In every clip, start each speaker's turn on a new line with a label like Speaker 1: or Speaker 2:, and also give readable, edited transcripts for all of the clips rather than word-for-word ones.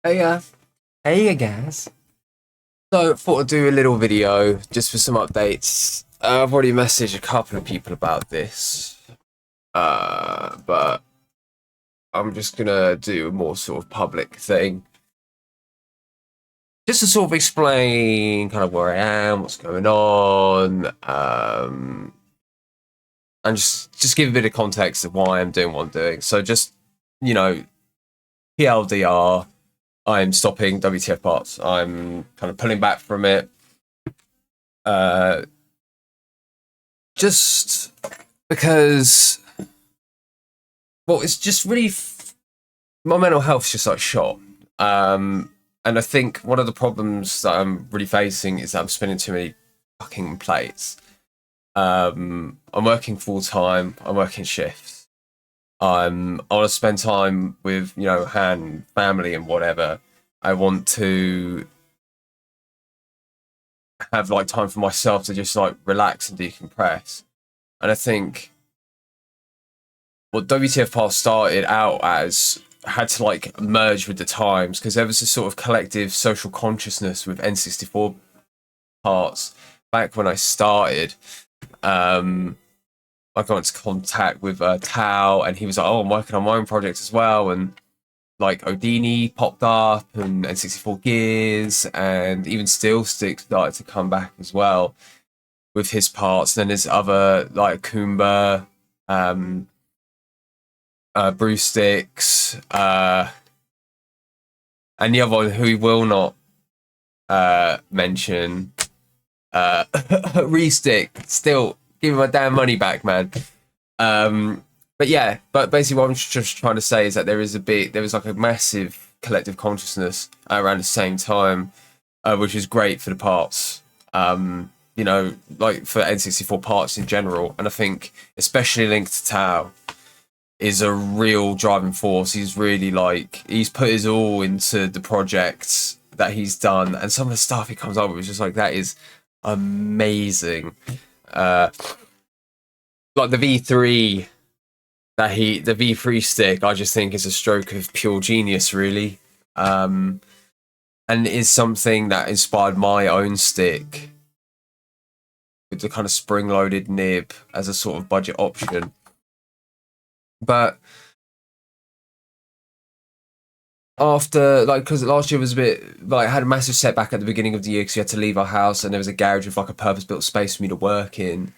Speaker 1: Hey, hey guys. So thought I'd do a little video just for some updates. I've already messaged a couple of people about this, but I'm just gonna do a more sort of public thing, just to sort of explain kind of where I am, what's going on, and just give a bit of context of why I'm doing what I'm doing. So just you know, PLDR. I'm stopping WTF parts. I'm kind of pulling back from it. Just because, well, it's just really, my mental health's just like shot. And I think one of the problems that I'm really facing is that I'm spinning too many fucking plates. I'm working full time. I'm working shifts. I want to spend time with family and whatever. I want to have like time for myself to just like relax and decompress. And I think what WTF Pass started out as had to like merge with the times, because there was this sort of collective social consciousness with N64 parts back when I started. I got into contact with Tao, and he was like, "Oh, I'm working on my own project as well." And like Odini popped up, and N64 Gears, and even Steel Stick started to come back as well with his parts. And then there's other like Kumba, Brew Sticks, and the other one who we will not mention, Restick. Still, give me my damn money back, man. But yeah, but basically what I'm just trying to say is that there was like a massive collective consciousness around the same time, which is great for the parts. Like for N64 parts in general, and I think especially linked to Tao is a real driving force. He's really he's put his all into the projects that he's done, and some of the stuff he comes up with is just like, that is amazing. Like the V3 the V3 stick, I just think is a stroke of pure genius, really. And is something that inspired my own stick with the kind of spring-loaded nib as a sort of budget option. But after, because last year was a bit, I had a massive setback at the beginning of the year because we had to leave our house, and there was a garage with like a purpose-built space for me to work in.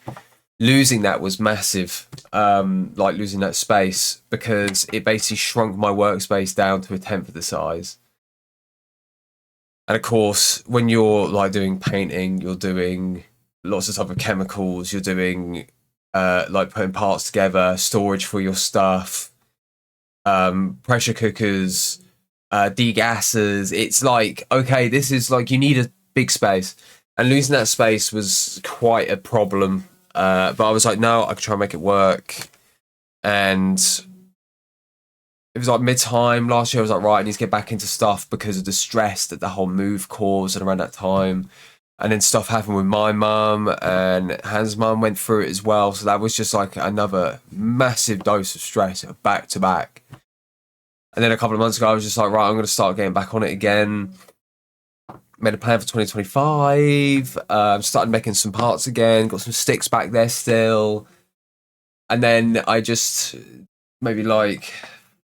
Speaker 1: Losing that was massive, losing that space, because it basically shrunk my workspace down to a tenth of the size. And of course, when you're like doing painting, you're doing lots of type of chemicals, you're doing like putting parts together, storage for your stuff, pressure cookers, degassers. It's like, okay, this is like, you need a big space, and losing that space was quite a problem. But I was like, no, I could try and make it work. And it was like mid-time last year. I was like, right, I need to get back into stuff because of the stress that the whole move caused, and around that time. And then stuff happened with my mum, and Hans' mum went through it as well. So that was just like another massive dose of stress back to back. And then a couple of months ago, I was just like, right, I'm going to start getting back on it again. Made a plan for 2025. Started making some parts again. Got some sticks back there still. And then I just, maybe like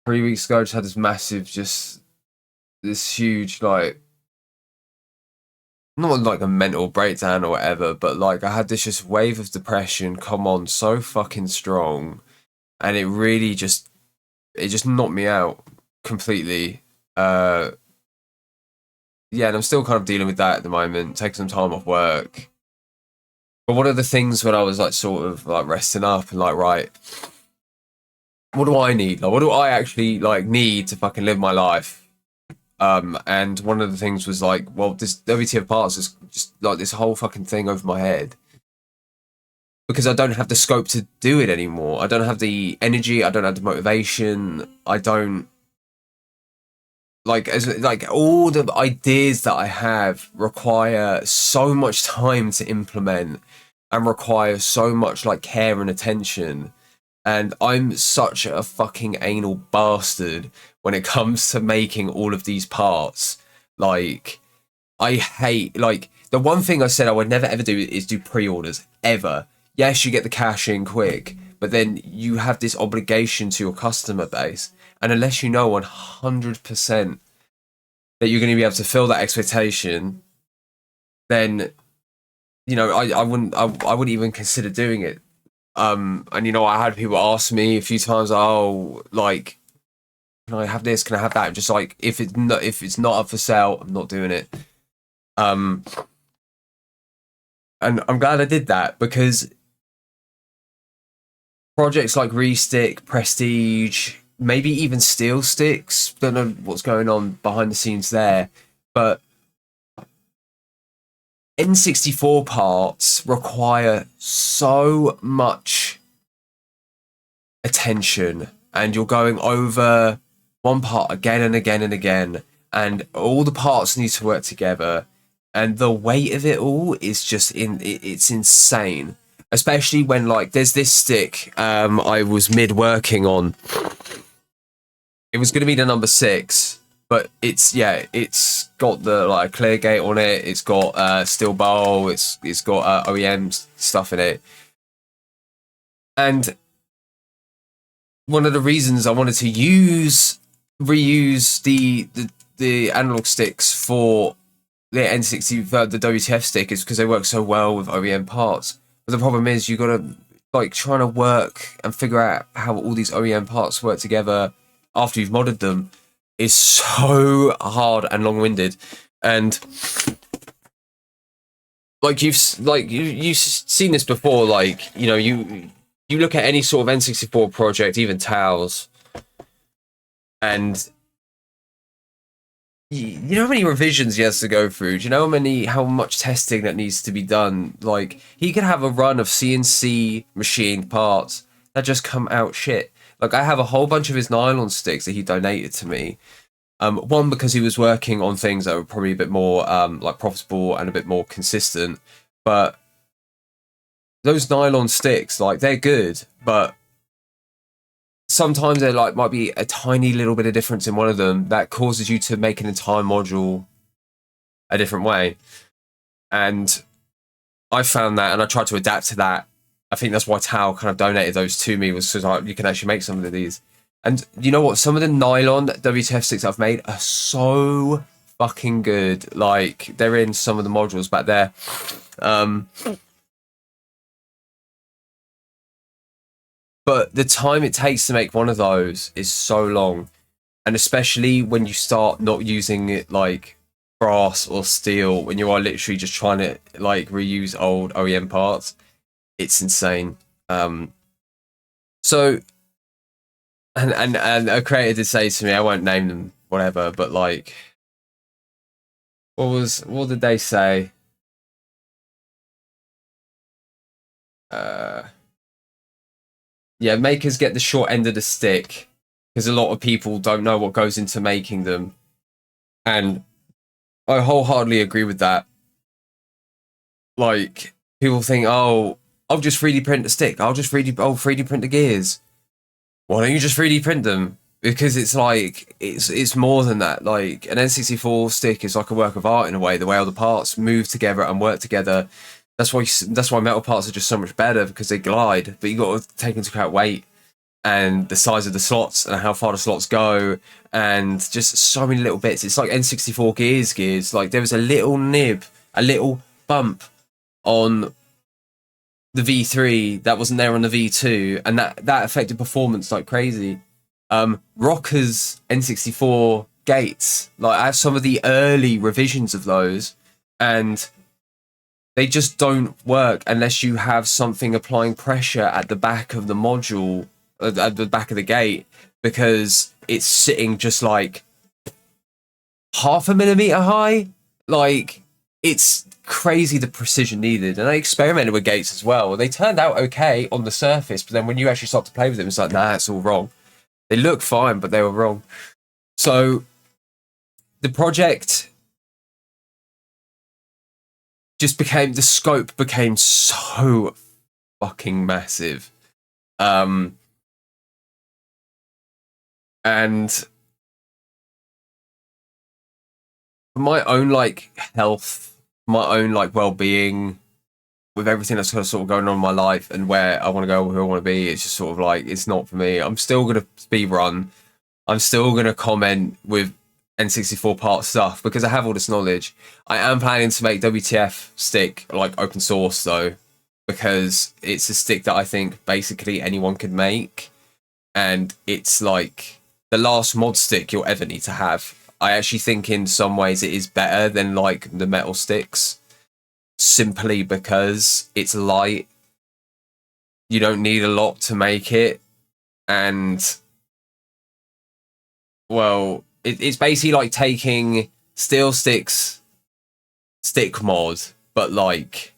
Speaker 1: 3 weeks ago, just had this massive, this huge, not like a mental breakdown or whatever, but like I had this just wave of depression come on so fucking strong, and it really just knocked me out completely. Yeah, and I'm still kind of dealing with that at the moment, taking some time off work. But one of the things when I was like sort of like resting up and like, right, what do I need? Like, what do I actually like need to fucking live my life? And one of the things was like, well, this WTF parts is just like this whole fucking thing over my head, because I don't have the scope to do it anymore. I don't have the energy. I don't have the motivation. I don't all the ideas that I have require so much time to implement, and require so much like care and attention. And I'm such a fucking anal bastard when it comes to making all of these parts. Like, I hate, like, the one thing I said I would never ever do is do pre-orders, ever. Yes, you get the cash in quick, but then you have this obligation to your customer base. And unless you know 100% that you're going to be able to fill that expectation, then, you know, I wouldn't even consider doing it. And, you know, I had people ask me a few times, oh, like, can I have this? Can I have that? I'm just like, if it's not up for sale, I'm not doing it. And I'm glad I did that, because projects like Restick, Prestige, maybe even Steel Sticks, don't know what's going on behind the scenes there, but N64 parts require so much attention, and you're going over one part again and again and again, and all the parts need to work together, and the weight of it all is just it's insane. Especially when, like, there's this stick I was mid working on. It was going to be the number 6, but it's got the like clear gate on it. It's got steel bowl. It's got OEM stuff in it. And one of the reasons I wanted to reuse the analog sticks for the N60, the WTF stick, is because they work so well with OEM parts. But the problem is, you got to, like, trying to work and figure out how all these OEM parts work together after you've modded them is so hard and long-winded. And like you've seen this before, like, you know, you look at any sort of N64 project, even Taos, and you know how many revisions he has to go through? Do you know how much testing that needs to be done? Like, he could have a run of CNC machined parts that just come out shit. Like, I have a whole bunch of his nylon sticks that he donated to me. One, because he was working on things that were probably a bit more like profitable and a bit more consistent. But those nylon sticks, like, they're good, but sometimes there like might be a tiny little bit of difference in one of them that causes you to make an entire module a different way. And I found that, and I tried to adapt to that. I think that's why Tao kind of donated those to me, was because you can actually make some of these. And you know what? Some of the nylon WTF sticks I've made are so fucking good. Like, they're in some of the modules back there. But the time it takes to make one of those is so long. And especially when you start not using it like brass or steel, when you are literally just trying to like reuse old OEM parts, it's insane. So, and a creator did say to me, I won't name them, whatever, but like, what did they say? Yeah, makers get the short end of the stick because a lot of people don't know what goes into making them. And I wholeheartedly agree with that. Like, people think, oh, I'll just 3D print the stick. I'll 3D print the gears. Why don't you just 3D print them? Because it's like, it's more than that. Like, an N64 stick is like a work of art in a way, the way all the parts move together and work together. That's why metal parts are just so much better, because they glide, but you got to take into account weight and the size of the slots and how far the slots go, and just so many little bits. It's like N64 gears. Like, there was a little nib, a little bump on the V3 that wasn't there on the V2, and that affected performance like crazy. Rocker's N64 gates, like, I have some of the early revisions of those, and they just don't work unless you have something applying pressure at the back of the module, at the back of the gate, because it's sitting just like 0.5 millimeter high. Like, it's crazy the precision needed. And I experimented with gates as well. They turned out okay on the surface, but then when you actually start to play with them, it's like, nah, it's all wrong. They look fine, but they were wrong. So the project just the scope became so fucking massive. And my own like health, my own like well-being, with everything that's sort of going on in my life and where I want to go, who I want to be, it's just sort of like, it's not for me. I'm still gonna speed run. I'm still gonna comment with N64 part stuff because I have all this knowledge. I am planning to make WTF stick like open source though, because it's a stick that I think basically anyone could make, and it's like the last mod stick you'll ever need to have. I actually think in some ways it is better than like the metal sticks, simply because it's light. You don't need a lot to make it, and well, it's basically like taking Steel Stick's stick mod, but like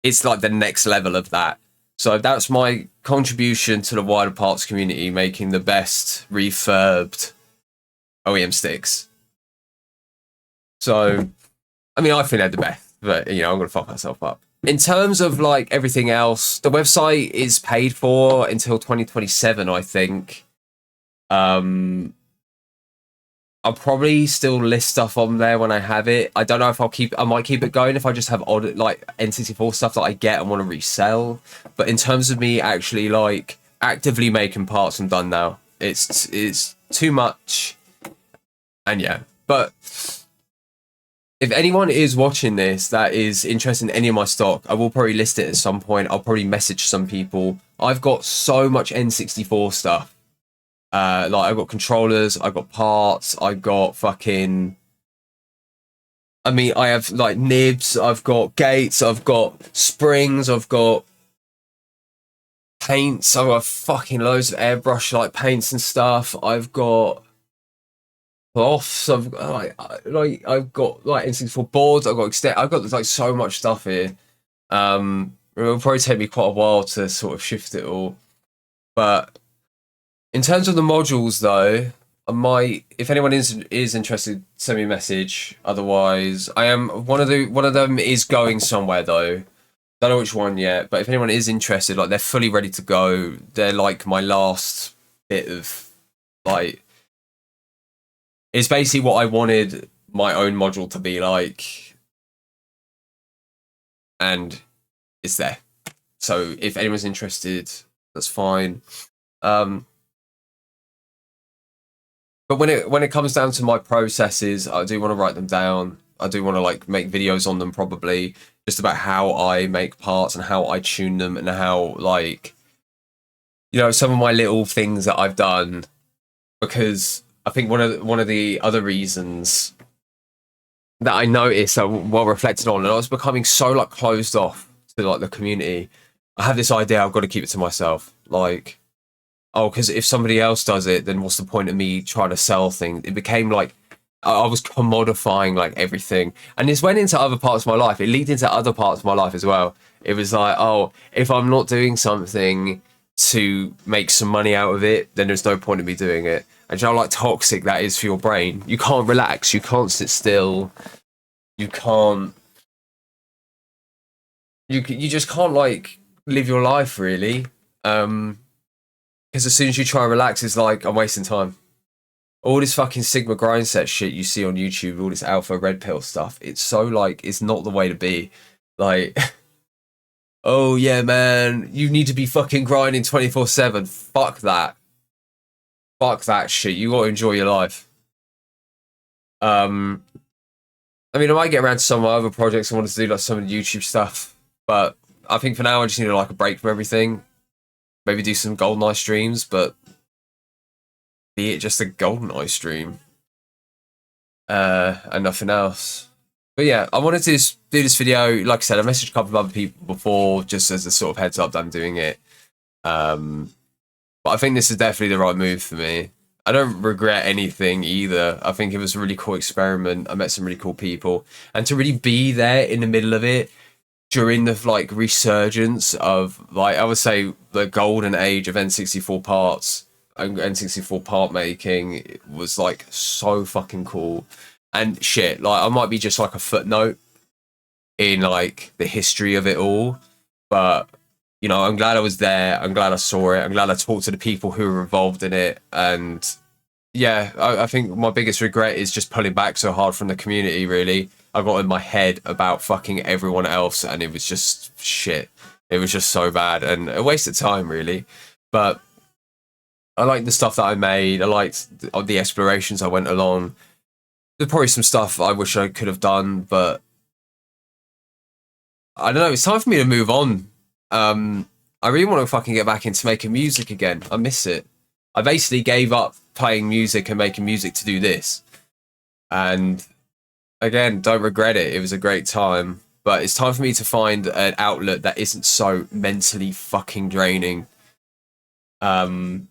Speaker 1: it's like the next level of that. So that's my contribution to the wider parts community, making the best refurbed OEM sticks. So, I mean, I think they're the best, but you know, I'm gonna fuck myself up. In terms of like everything else, the website is paid for until 2027, I think. I'll probably still list stuff on there when I have it. I don't know if I might keep it going if I just have odd like N64 stuff that I get and want to resell. But in terms of me actually like actively making parts, I'm done now. It's too much. And yeah, but if anyone is watching this that is interested in any of my stock, I will probably list it at some point. I'll probably message some people. I've got so much N64 stuff. Like I've got controllers, I've got parts, I've got fucking, I mean, I have like nibs, I've got gates, I've got springs, I've got paints, I've got fucking loads of airbrush like paints and stuff. I've got cloths, I've got I've got like N64 boards, I've got like so much stuff here. It'll probably take me quite a while to sort of shift it all, but in terms of the modules, though, I might, if anyone is interested, send me a message. Otherwise, I am one of them is going somewhere though. Don't know which one yet, but if anyone is interested, like they're fully ready to go. They're like my last bit of like. It's basically what I wanted my own module to be like, and it's there. So if anyone's interested, that's fine. But when it comes down to my processes, I do want to write them down. I do want to like make videos on them, probably just about how I make parts and how I tune them and how like, you know, some of my little things that I've done. Because I think one of the other reasons that I noticed, well reflected on, and I was becoming so like closed off to like the community. I have this idea, I've got to keep it to myself. Like, oh, because if somebody else does it, then what's the point of me trying to sell things? It became like I was commodifying like everything, and this went into other parts of my life. It leaked into other parts of my life as well. It was like, oh, if I'm not doing something to make some money out of it, then there's no point in me doing it. And you know, like toxic that is for your brain. You can't relax. You can't sit still. You can't. You just can't like live your life really. Because as soon as you try and relax, it's like, I'm wasting time. All this fucking Sigma grind set shit you see on YouTube, all this alpha red pill stuff, it's so like, it's not the way to be. Like, oh yeah, man, you need to be fucking grinding 24/7. Fuck that. Fuck that shit. You gotta enjoy your life. I mean, I might get around to some of my other projects. I want to do like some of the YouTube stuff, but I think for now I just need like a break from everything. Maybe do some GoldenEye streams, but be it just a GoldenEye stream. And nothing else. But yeah, I wanted to do this video. Like I said, I messaged a couple of other people before, just as a sort of heads up that I'm doing it. But I think this is definitely the right move for me. I don't regret anything either. I think it was a really cool experiment. I met some really cool people. And to really be there in the middle of it, during the like resurgence of like I would say the golden age of N64 parts and N64 part making, it was like so fucking cool. And shit, like I might be just like a footnote in like the history of it all, but you know, I'm glad I was there. I'm glad I saw it. I'm glad I talked to the people who were involved in it, and yeah, I think my biggest regret is just pulling back so hard from the community, really. I got in my head about fucking everyone else, and it was just shit. It was just so bad and a waste of time, really. But I liked the stuff that I made. I liked the explorations I went along. There's probably some stuff I wish I could have done, but I don't know. It's time for me to move on. I really want to fucking get back into making music again. I miss it. I basically gave up playing music and making music to do this. And again, don't regret it. It was a great time. But it's time for me to find an outlet that isn't so mentally fucking draining. I've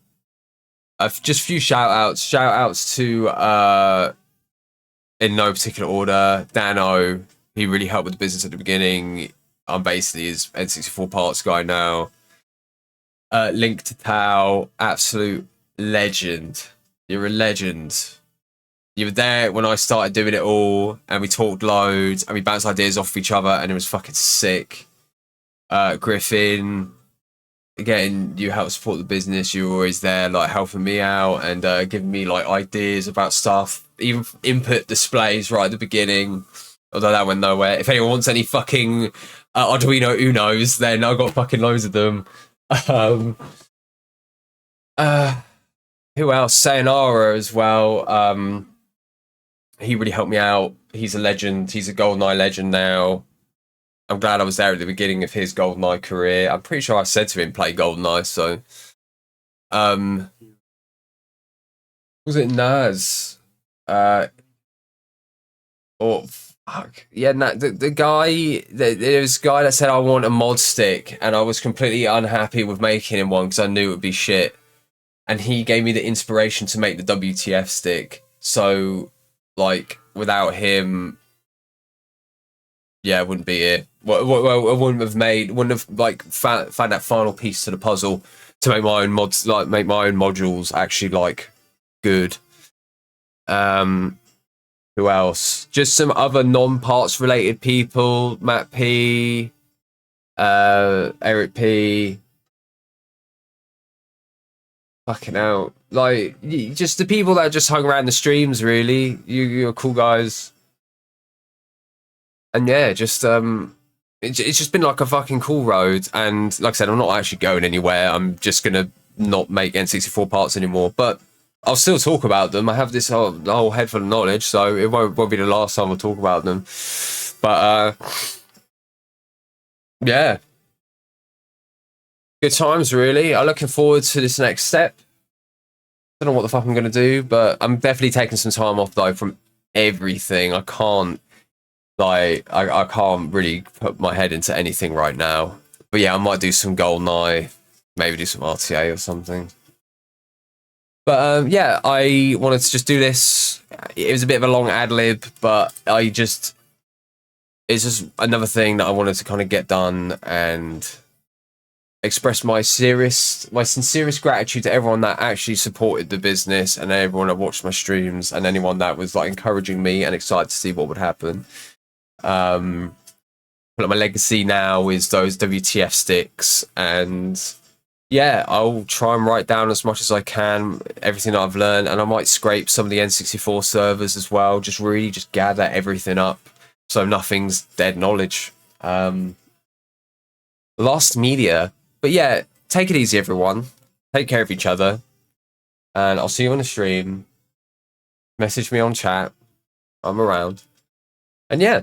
Speaker 1: just a few shout outs. Shout outs to in no particular order, Dano. He really helped with the business at the beginning. I'm basically his N64 parts guy now. Link to Tao, absolute legend. You're a legend. You were there when I started doing it all, and we talked loads, and we bounced ideas off each other, and it was fucking sick. Griffin, again, you help support the business. You were always there, like helping me out and giving me like ideas about stuff. Even input displays right at the beginning, although that went nowhere. If anyone wants any fucking Arduino Unos, then I've got fucking loads of them. Who else? Sayonara as well. He really helped me out. He's a legend. He's a GoldenEye legend now. I'm glad I was there at the beginning of his GoldenEye career. I'm pretty sure I said to him, play GoldenEye, so... was it Naz? Or... Fuck. Yeah, the guy... There was a guy that said I want a mod stick, and I was completely unhappy with making him one, because I knew it would be shit. And he gave me the inspiration to make the WTF stick. So, like, without him... Yeah, I wouldn't be here. Well, I wouldn't have like found that final piece to the puzzle to make my own mods, like make my own modules actually like good. Who else? Just some other non-parts related people. Matt P, Eric P. Fucking hell. Like, just the people that just hung around the streams, really. You're cool guys. And yeah, just it's just been like a fucking cool road. And like I said, I'm not actually going anywhere. I'm just gonna not make N64 parts anymore. But I'll still talk about them. I have this whole head full of knowledge, so it won't be the last time I'll talk about them. But yeah, good times really. I'm looking forward to this next step. Don't know what the fuck I'm gonna do, but I'm definitely taking some time off though from everything. I can't. Like, I can't really put my head into anything right now. But yeah, I might do some GoldenEye, maybe do some RTA or something. But yeah, I wanted to just do this. It was a bit of a long ad-lib, but it's just another thing that I wanted to kind of get done and express my sincerest gratitude to everyone that actually supported the business and everyone that watched my streams and anyone that was like encouraging me and excited to see what would happen. But my legacy now is those WTF sticks, and yeah, I'll try and write down as much as I can everything that I've learned, and I might scrape some of the N64 servers as well, just really just gather everything up so nothing's dead knowledge. Lost media. But yeah, take it easy everyone, take care of each other, and I'll see you on the stream. Message me on chat, I'm around, and yeah,